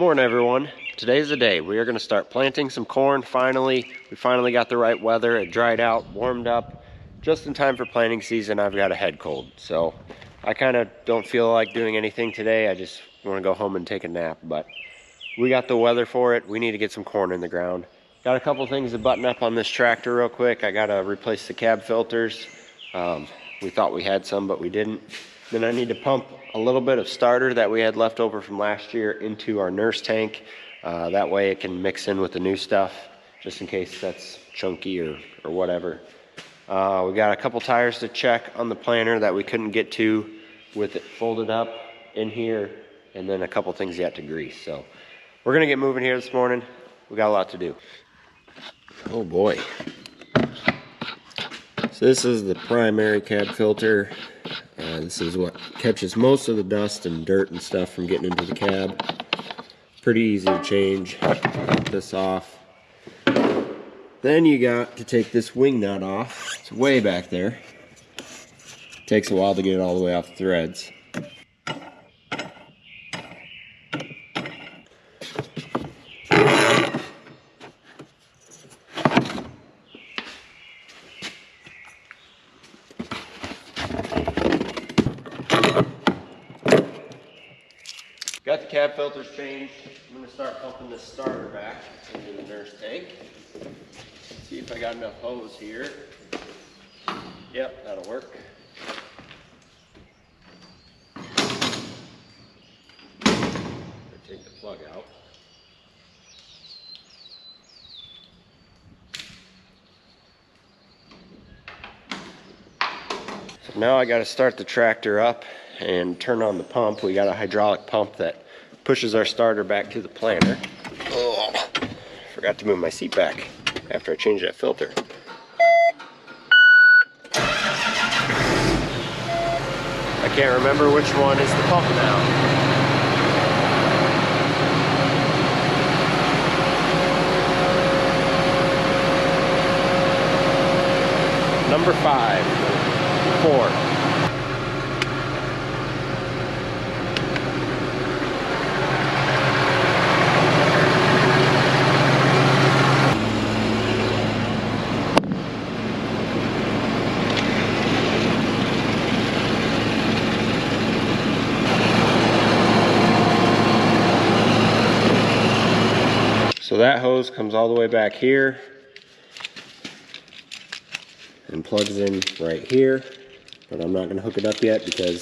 Morning everyone. Today's the day. We are going to start planting some corn finally. We finally got the right weather. It dried out, warmed up, just in time for planting season. I've got a head cold, so I kind of don't feel like doing anything today. I just want to go home and take a nap, but we got the weather for it. We need to get some corn in the ground. Got a couple things to button up on this tractor real quick. I got to replace the cab filters. We thought we had some, but we didn't. Then I need to pump a little bit of starter that we had left over from last year into our nurse tank. That way it can mix in with the new stuff, just in case that's chunky or whatever. We got a couple tires to check on the planter that we couldn't get to with it folded up in here, and then a couple things yet to grease. So we're gonna get moving here this morning. We got a lot to do. Oh boy. So this is the primary cab filter. This is what catches most of the dust and dirt and stuff from getting into the cab. Pretty easy to change. Cut this off. Then you got to take this wing nut off. It's way back there. Takes a while to get it all the way off the threads. Got the cab filters changed. I'm going to start pumping this starter back into the nurse tank. See if I got enough hose here. Yep, that'll work. Take the plug out. So now I got to start the tractor up and turn on the pump. We got a hydraulic pump that pushes our starter back to the planter. Oh, forgot to move my seat back after I changed that filter. I can't remember which one is the pump now. Number 5, 4. So that hose comes all the way back here and plugs in right here, but I'm not going to hook it up yet because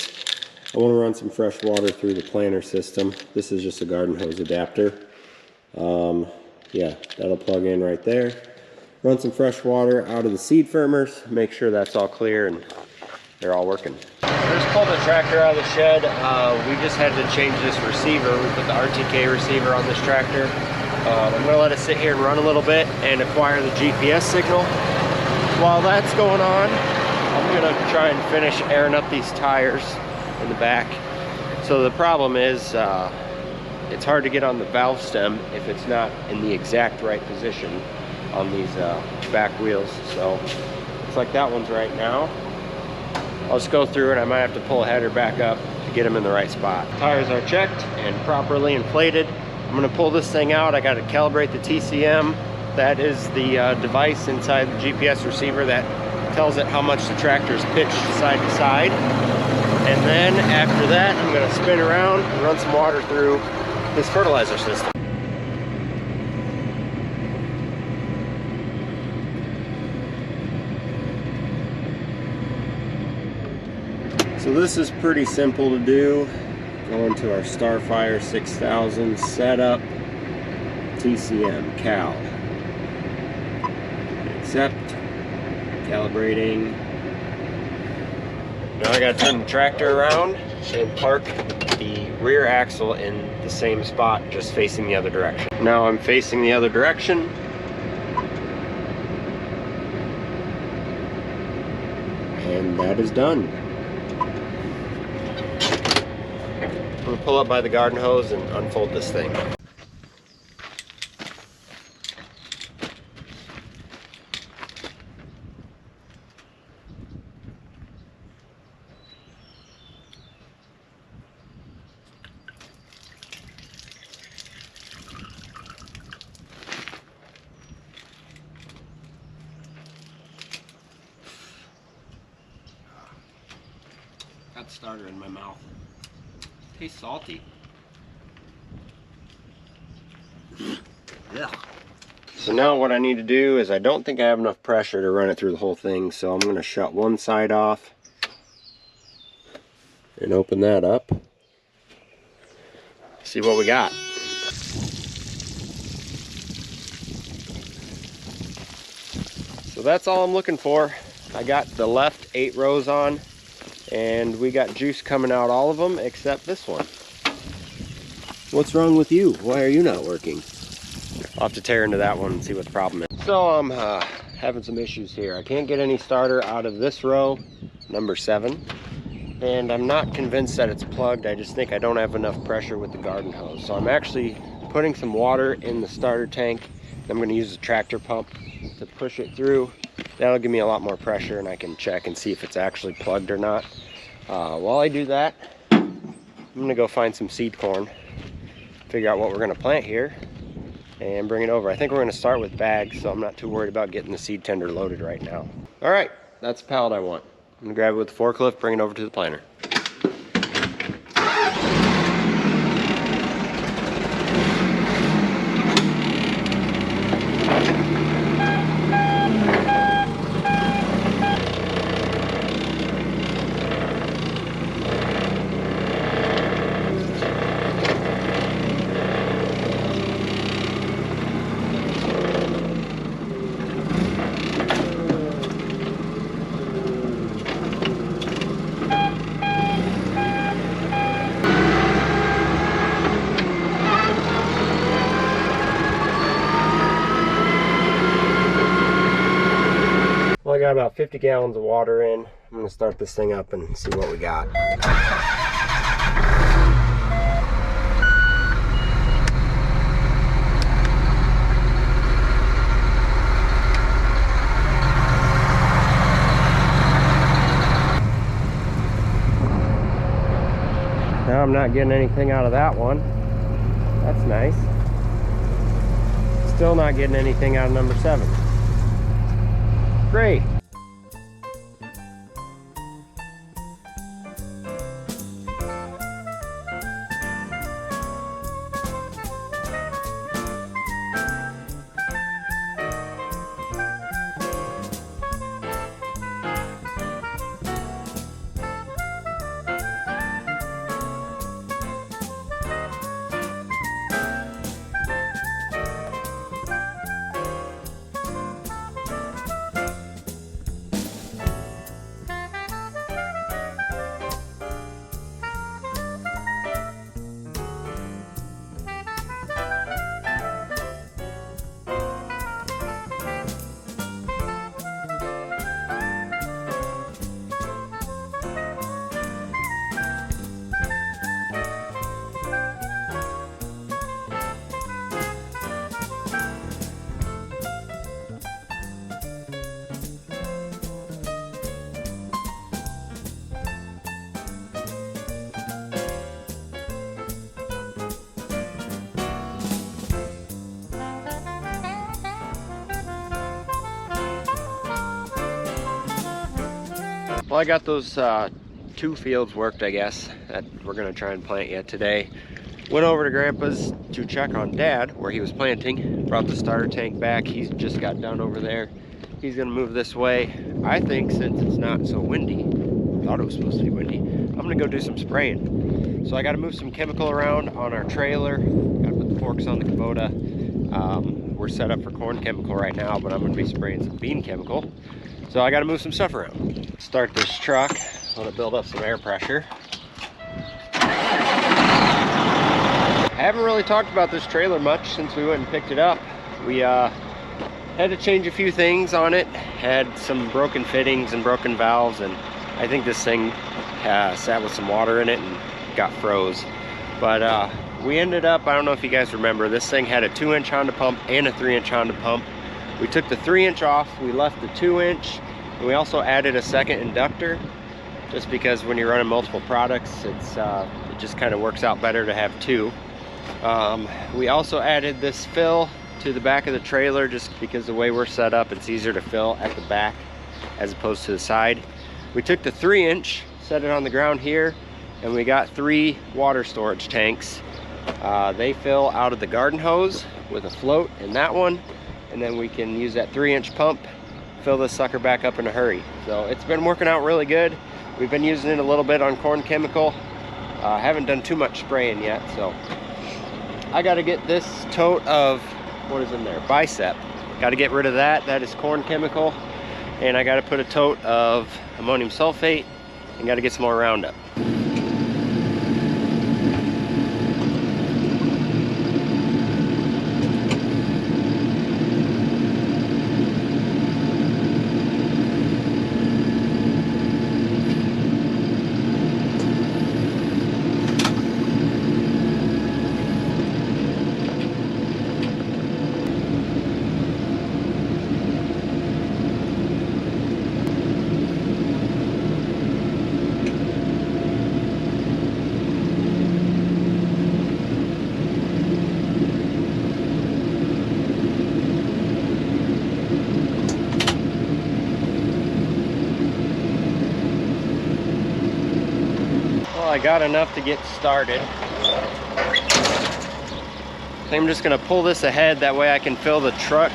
I want to run some fresh water through the planter system. This is just a garden hose adapter. Yeah, that'll plug in right there. Run some fresh water out of the seed firmers, make sure that's all clear and they're all working. Just pulled the tractor out of the shed. We just had to change this receiver. We put the RTK receiver on this tractor. I'm going to let it sit here and run a little bit and acquire the GPS signal. While that's going on, I'm going to try and finish airing up these tires in the back. So the problem is it's hard to get on the valve stem if it's not in the exact right position on these back wheels. So it's like that one's right now. I'll just go through it. I might have to pull a header back up to get them in the right spot. Tires are checked and properly inflated. I'm going to pull this thing out. I got to calibrate the TCM. That is the device inside the GPS receiver that tells it how much the tractor is pitched side to side. And then after that, I'm going to spin around and run some water through this fertilizer system. So this is pretty simple to do. Go into our Starfire 6000 setup, TCM, cal. Accept, calibrating. Now I gotta turn the tractor around and park the rear axle in the same spot, just facing the other direction. Now I'm facing the other direction. And that is done. I'm going to pull up by the garden hose and unfold this thing. that starter in my mouth. Tastes salty. Yeah. So now what I need to do is, I don't think I have enough pressure to run it through the whole thing, so I'm going to shut one side off and open that up. See what we got. So that's all I'm looking for. I got the left 8 rows on, and we got juice coming out all of them except this one. What's wrong with you? Why are you not working? I'll have to tear into that one and see what the problem is. So I'm having some issues here. I can't get any starter out of this row, number 7. And I'm not convinced that it's plugged. I just think I don't have enough pressure with the garden hose. So I'm actually putting some water in the starter tank. I'm going to use a tractor pump to push it through. That'll give me a lot more pressure, and I can check and see if it's actually plugged or not. While I do that, I'm going to go find some seed corn, figure out what we're going to plant here, and bring it over. I think we're going to start with bags, so I'm not too worried about getting the seed tender loaded right now. All right, that's the pallet I want. I'm gonna grab it with the forklift, bring it over to the planter. Well, I got about 50 gallons of water in. I'm gonna start this thing up and see what we got. Now I'm not getting anything out of that one. That's nice. Still not getting anything out of number 7. Great. Well, I got those 2 fields worked, I guess, that we're gonna try and plant yet today. Went over to Grandpa's to check on Dad where he was planting. Brought the starter tank back. He's just got done over there. He's gonna move this way. I think since it's not so windy, I thought it was supposed to be windy, I'm gonna go do some spraying. So I gotta move some chemical around on our trailer. Gotta put the forks on the Kubota. We're set up for corn chemical right now, but I'm gonna be spraying some bean chemical. So I gotta move some stuff around. Start this truck. I wanna build up some air pressure. I haven't really talked about this trailer much since we went and picked it up. We had to change a few things on it. Had some broken fittings and broken valves, and I think this thing sat with some water in it and got froze. But we ended up, I don't know if you guys remember, this thing had a 2-inch Honda pump and a 3-inch Honda pump. We took the 3-inch off, we left the 2-inch, and we also added a second inductor, just because when you're running multiple products, it just kind of works out better to have 2. We also added this fill to the back of the trailer, just because the way we're set up, it's easier to fill at the back as opposed to the side. We took the 3-inch, set it on the ground here, and we got 3 water storage tanks. They fill out of the garden hose with a float in that one, and then we can use that 3-inch pump, fill this sucker back up in a hurry. So it's been working out really good. We've been using it a little bit on corn chemical. Haven't done too much spraying yet, so I got to get this tote of, what is in there, Bicep. Got to get rid of that. That is corn chemical. And I got to put a tote of ammonium sulfate, and got to get some more Roundup. I got enough to get started. So I'm just gonna pull this ahead, that way I can fill the truck.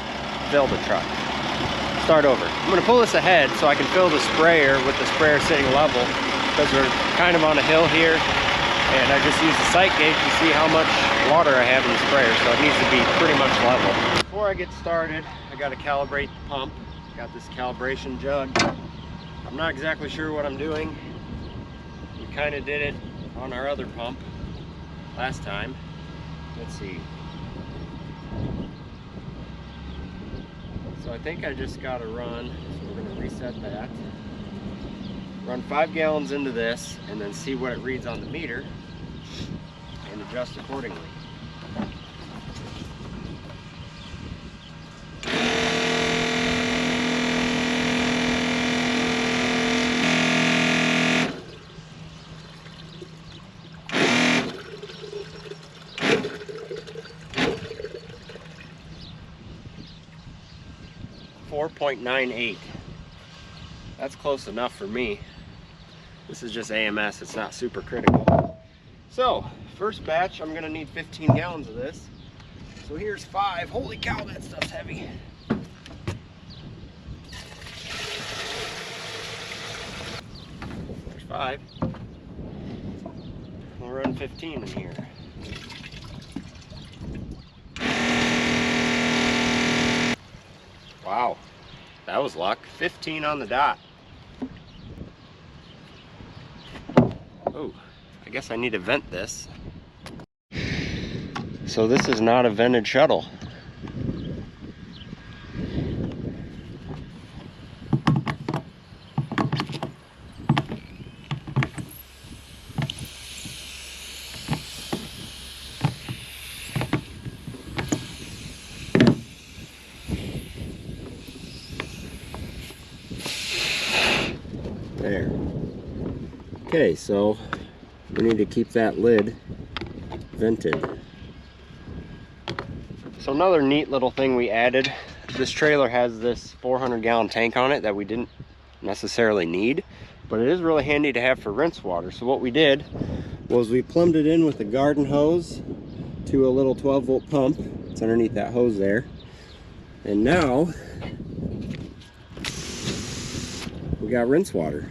Start over. I'm gonna pull this ahead so I can fill the sprayer with the sprayer sitting level, because we're kind of on a hill here, and I just use the sight gauge to see how much water I have in the sprayer, so it needs to be pretty much level. Before I get started, I gotta calibrate the pump. Got this calibration jug. I'm not exactly sure what I'm doing. We kind of did it on our other pump last time. Let's see. So I think I just got to run, so we're going to reset that. Run 5 gallons into this, and then see what it reads on the meter, and adjust accordingly. 4.98. That's close enough for me. This is just AMS, it's not super critical. So, first batch, I'm gonna need 15 gallons of this. So here's 5. Holy cow, that stuff's heavy. There's 5. We'll run 15 in here. Wow, that was luck. 15 on the dot. Oh, I guess I need to vent this. So this is not a vented shuttle. There. Okay, so we need to keep that lid vented. So another neat little thing we added, this trailer has this 400 gallon tank on it that we didn't necessarily need, but it is really handy to have for rinse water. So what we did was we plumbed it in with a garden hose to a little 12-volt pump. It's underneath that hose there. And now we got rinse water.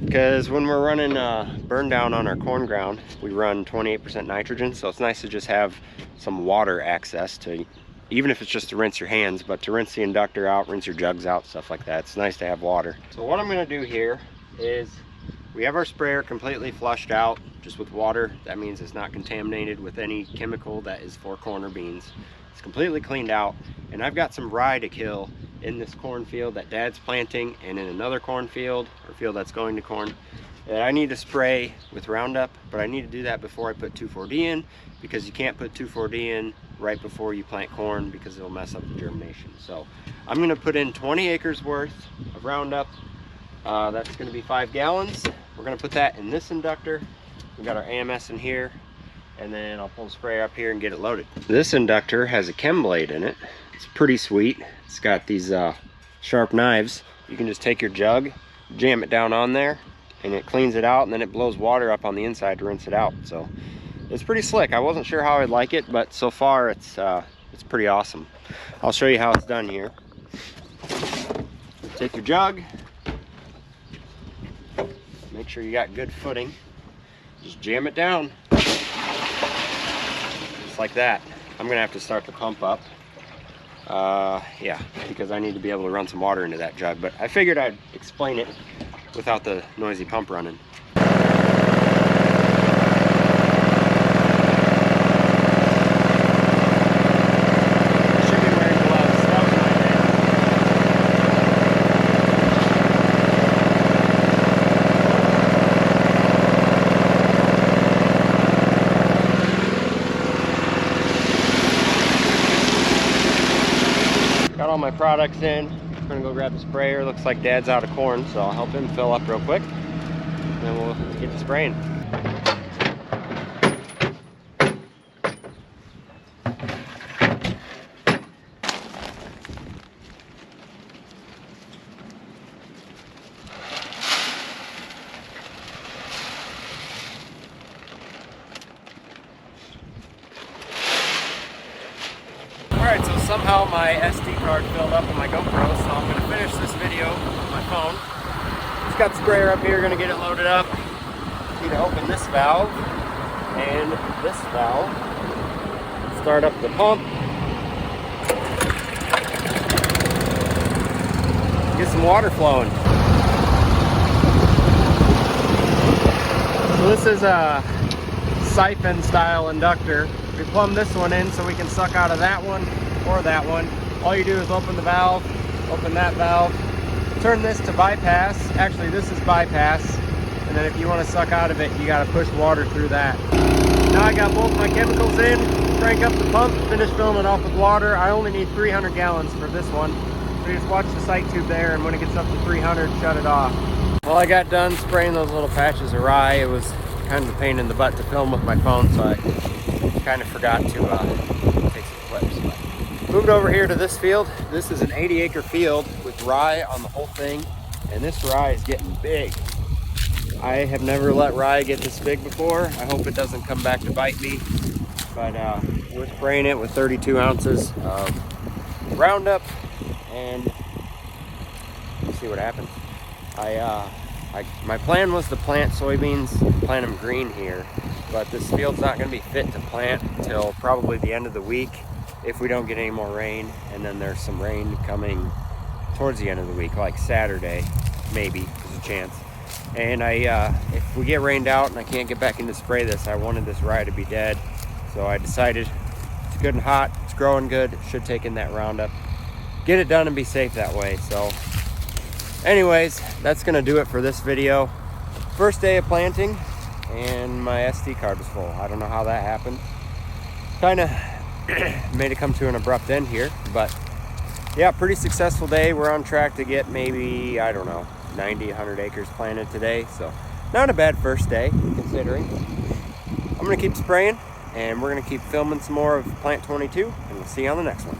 Because when we're running burn down on our corn ground, we run 28% nitrogen, so it's nice to just have some water access to, even if it's just to rinse your hands, but to rinse the inductor out, rinse your jugs out, stuff like that. It's nice to have water. So what I'm going to do here is we have our sprayer completely flushed out just with water. That means it's not contaminated with any chemical that is for corn or beans. It's completely cleaned out, and I've got some rye to kill in this cornfield that Dad's planting, and in another cornfield or field that's going to corn, that I need to spray with Roundup, but I need to do that before I put 2,4-D in, because you can't put 2,4-D in right before you plant corn because it'll mess up the germination. So I'm going to put in 20 acres worth of Roundup. That's going to be 5 gallons. We're going to put that in this inductor. We got our AMS in here, and then I'll pull the sprayer up here and get it loaded. This inductor has a chem blade in it. It's pretty sweet. It's got these sharp knives. You can just take your jug, jam it down on there, and it cleans it out, and then it blows water up on the inside to rinse it out. So it's pretty slick. I wasn't sure how I'd like it, but so far it's pretty awesome. I'll show you how it's done here. Take your jug, make sure you got good footing, just jam it down, just like that. I'm gonna have to start the pump up, yeah, because I need to be able to run some water into that jug, but I figured I'd explain it without the noisy pump running. Got all my products in. I'm gonna go grab the sprayer. Looks like Dad's out of corn, so I'll help him fill up real quick, and then we'll get to spraying. Alright, so somehow my SD card filled up on my GoPro, so I'm going to finish this video with my phone. Just got the sprayer up here, going to get it loaded up. Need to open this valve and this valve. Start up the pump. Get some water flowing. So this is a siphon style inductor. We plumb this one in so we can suck out of that one or that one. All you do is open the valve, open that valve, turn this to bypass. Actually, this is bypass, and then if you want to suck out of it, you got to push water through that. Now I got both my chemicals in, crank up the pump, finish filling it off with water. I only need 300 gallons for this one. So you just watch the sight tube there, and when it gets up to 300, shut it off. Well, I got done spraying those little patches of rye. It was kind of a pain in the butt to film with my phone, so I kind of forgot to take some clips. But moved over here to this field. This is an 80-acre field with rye on the whole thing, and this rye is getting big. I have never let rye get this big before. I hope it doesn't come back to bite me, but we're spraying it with 32 ounces of Roundup, and we'll see what happens. My plan was to plant soybeans, plant them green here, but this field's not going to be fit to plant until probably the end of the week if we don't get any more rain, and then there's some rain coming towards the end of the week, like Saturday, maybe, there's a chance. And if we get rained out and I can't get back in to spray this, I wanted this rye to be dead, so I decided it's good and hot, it's growing good, it should take in that Roundup, get it done and be safe that way. So anyways, that's gonna do it for this video. First day of planting, and my SD card was full. I don't know how that happened. Kind of made it come to an abrupt end here, but yeah, pretty successful day. We're on track to get maybe, I don't know, 90, 100 acres planted today, so not a bad first day considering. I'm gonna keep spraying, and we're gonna keep filming some more of Plant 22, and we'll see you on the next one.